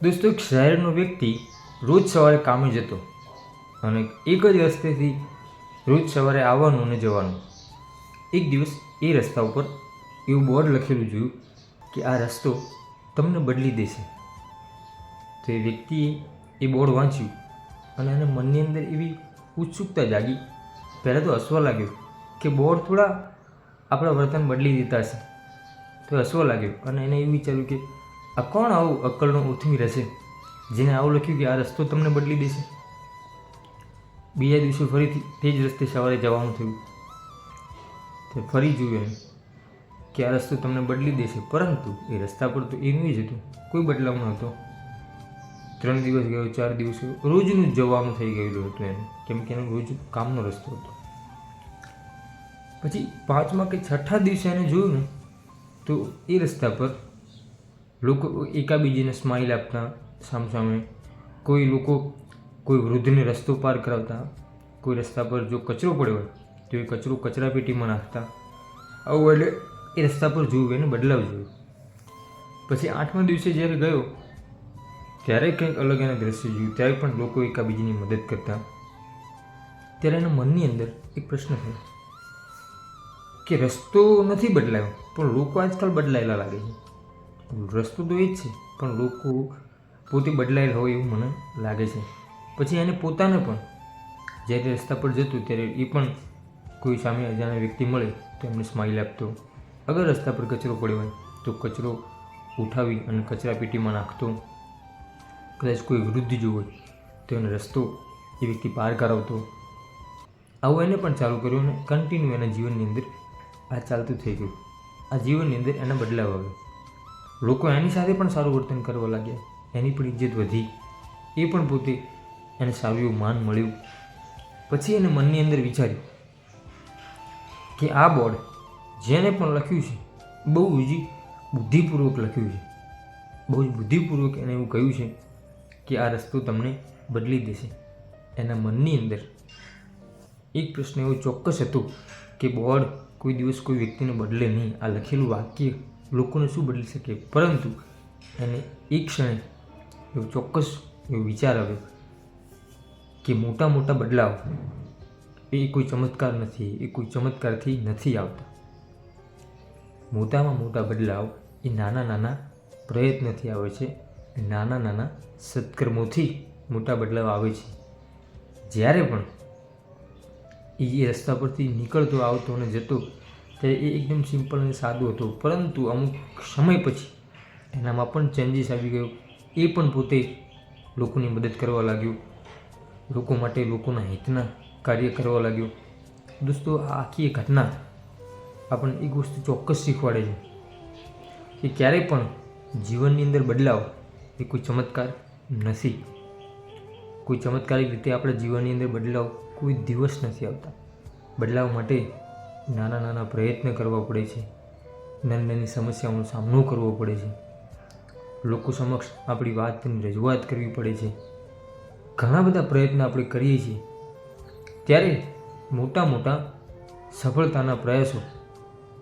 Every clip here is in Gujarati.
દોસ્તો, એક શહેરનો વ્યક્તિ રોજ સવારે કામે જતો અને એક જ રસ્તેથી રોજ સવારે આવવાનું અને જવાનું. એક દિવસ એ રસ્તા ઉપર એવું બોર્ડ લખેલું જોયું કે આ રસ્તો તમને બદલી દેશે. તો એ વ્યક્તિએ એ બોર્ડ વાંચ્યું અને એને મનની અંદર એવી ઉત્સુકતા જાગી. પહેલાં તો હસવા લાગ્યો કે બોર્ડ થોડા આપણા વર્તન બદલી દેતા હશે. તો હસવા લાગ્યો અને એને એવું વિચાર્યું કે આ કોણ આવું અક્કલનો ઉથમી રહેશે જેને આવું લખ્યું કે આ રસ્તો તમને બદલી દેશે. બીજા દિવસે ફરીથી તે જ રસ્તે સવારે જવાનું થયું. તે ફરી જોયું કે આ રસ્તો તમને બદલી દેશે, પરંતુ એ રસ્તા પર તો એનું જ હતું, કોઈ બદલાવ નહોતો. 3 દિવસ ગયો, 4 દિવસ ગયો, રોજનું જ જવાનું થઈ ગયેલું હતું એનું, કેમ કે એનો રોજ કામનો રસ્તો હતો. પછી 5મા કે 6ઠા દિવસે એને જોયું ને તો એ રસ્તા પર લોકો એકાબીજીને સ્માઇલ આપતા સામસામે, કોઈ લોકો કોઈ વૃદ્ધને રસ્તો પાર કરાવતા, કોઈ રસ્તા પર જો કચરો પડ્યો હોય તો એ કચરો કચરાપેટીમાં નાખતા. આવું એટલે એ રસ્તા પર જોયું, એને બદલાવ જોયું. પછી 8મા દિવસે જ્યારે ગયો ત્યારે કંઈક અલગ એના દ્રશ્ય જોયું. ત્યારે પણ લોકો એકાબીજીની મદદ કરતા. ત્યારે એના મનની અંદર એક પ્રશ્ન થયો કે રસ્તો નથી બદલાયો, પણ લોકો આજકાલ બદલાયેલા લાગે છે. રસ્તો તો એ જ છે, પણ લોકો પોતે બદલાયેલા હોય એવું મને લાગે છે. પછી એને પોતાને પણ જ્યારે રસ્તા પર જતો ત્યારે એ પણ કોઈ સામે અજાણ્યા વ્યક્તિ મળે તો એમને સ્માઇલ આપતો. અગર રસ્તા પર કચરો પડ્યો હોય તો કચરો ઉઠાવી અને કચરાપેટીમાં નાખતો. કદાચ કોઈ વૃદ્ધ જો હોય તો એને રસ્તો એ વ્યક્તિ પાર કરાવતો. આવું એને પણ ચાલુ કર્યું અને કન્ટિન્યુ એના જીવનની અંદર આ ચાલતું થઈ ગયું. આ જીવનની અંદર એના બદલાવ આવ્યો. લોકો એની સાથે પણ સારું વર્તન કરવા લાગ્યા, એની પણ ઇજ્જત વધી, એ પણ પોતે એને સારું એવું માન મળ્યું. પછી એને મનની અંદર વિચાર્યું કે આ બોર્ડ જેને પણ લખ્યું છે બહુ જ બુદ્ધિપૂર્વક લખ્યું છે. બહુ જ બુદ્ધિપૂર્વક એને એવું કહ્યું છે કે આ રસ્તો તમને બદલી દેશે. એના મનની અંદર એક પ્રશ્ન એવો ચોક્કસ હતો કે બોર્ડ કોઈ દિવસ કોઈ વ્યક્તિને બદલે નહીં. આ લખેલું વાક્ય લોકોને શું બદલી શકે, પરંતુ એને એક ક્ષણે એવો ચોક્કસ એવો વિચાર આવ્યો કે મોટા મોટા બદલાવ એ કોઈ ચમત્કાર નથી, એ કોઈ ચમત્કારથી નથી આવતા. મોટામાં મોટા બદલાવ એ નાના નાના પ્રયત્નથી આવે છે, નાના નાના સત્કર્મોથી મોટા બદલાવ આવે છે. જ્યારે પણ એ રસ્તા પરથી નીકળતો, આવતો અને જતો ત્યારે એ એકદમ સિમ્પલ અને સાદો હતો, પરંતુ અમુક સમય પછી એનામાં પણ ચેન્જીસ આવી ગયો. એ પણ પોતે લોકોની મદદ કરવા લાગ્યો, લોકો માટે લોકોના હિતના કાર્ય કરવા લાગ્યો. દોસ્તો, આ આખી એક ઘટના આપણને એક વસ્તુ ચોક્કસ શીખવાડે છે કે ક્યારેય પણ જીવનની અંદર બદલાવ એ કોઈ ચમત્કાર નથી. કોઈ ચમત્કારિક રીતે આપણા જીવનની અંદર બદલાવ કોઈ દિવસ નથી આવતા. બદલાવ માટે નાના નાના પ્રયત્ન કરવા પડે છે, નાની નાની સમસ્યાઓનો સામનો કરવો પડે છે, લોકો સમક્ષ આપણી વાતની રજૂઆત કરવી પડે છે. ઘણા બધા પ્રયત્ન આપણે કરીએ છીએ, ત્યારે મોટા મોટા સફળતાના પ્રયાસો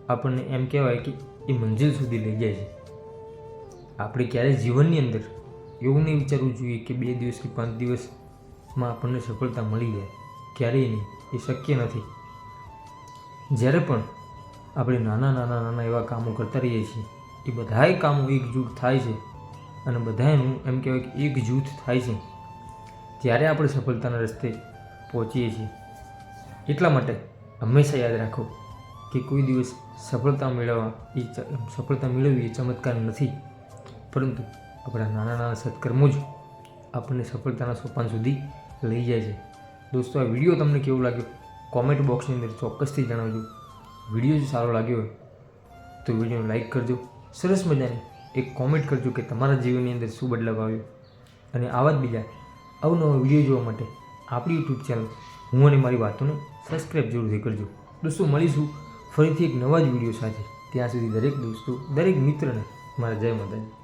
આપણને એમ કહેવાય કે એ મંજિલ સુધી લઈ જાય છે. આપણે ક્યારેય જીવનની અંદર એવું નહીં વિચારવું જોઈએ કે 2 દિવસ કે 5 દિવસમાં આપણને સફળતા મળી જાય. ક્યારેય નહીં, એ શક્ય નથી. જ્યારે પણ આપણે નાના એવા કામો કરતા રહીએ છીએ, એ બધાય કામો એકજૂટ થાય છે અને બધાનું એમ કહેવાય કે એક જૂથ થાય છે, ત્યારે આપણે સફળતાના રસ્તે પહોંચીએ છીએ. એટલા માટે હંમેશા યાદ રાખો કે કોઈ દિવસ સફળતા મેળવવી એ ચમત્કાર નથી, પરંતુ આપણા નાના નાના સત્કર્મો જ આપણને સફળતાના સોપાન સુધી લઈ જાય છે. દોસ્તો, આ વિડીયો તમને કેવો લાગ્યો કોમેન્ટ બોક્સની અંદર ચોક્કસથી જણાવજો. વિડીયો જો સારો લાગ્યો હોય તો વિડીયોને લાઈક કરજો, સરસ મજાની એક કોમેન્ટ કરજો કે તમારા જીવનની અંદર શું બદલાવ આવ્યો. અને આવા જ બીજા અવનવા વિડીયો જોવા માટે આપણી યુટ્યુબ ચેનલ હું અને મારી વાતોને સબસ્ક્રાઈબ જરૂરથી કરજો. દોસ્તો, મળીશું ફરીથી એક નવા જ વિડીયો સાથે. ત્યાં સુધી દરેક દોસ્તો, દરેક મિત્રને મારા જય માતાજી.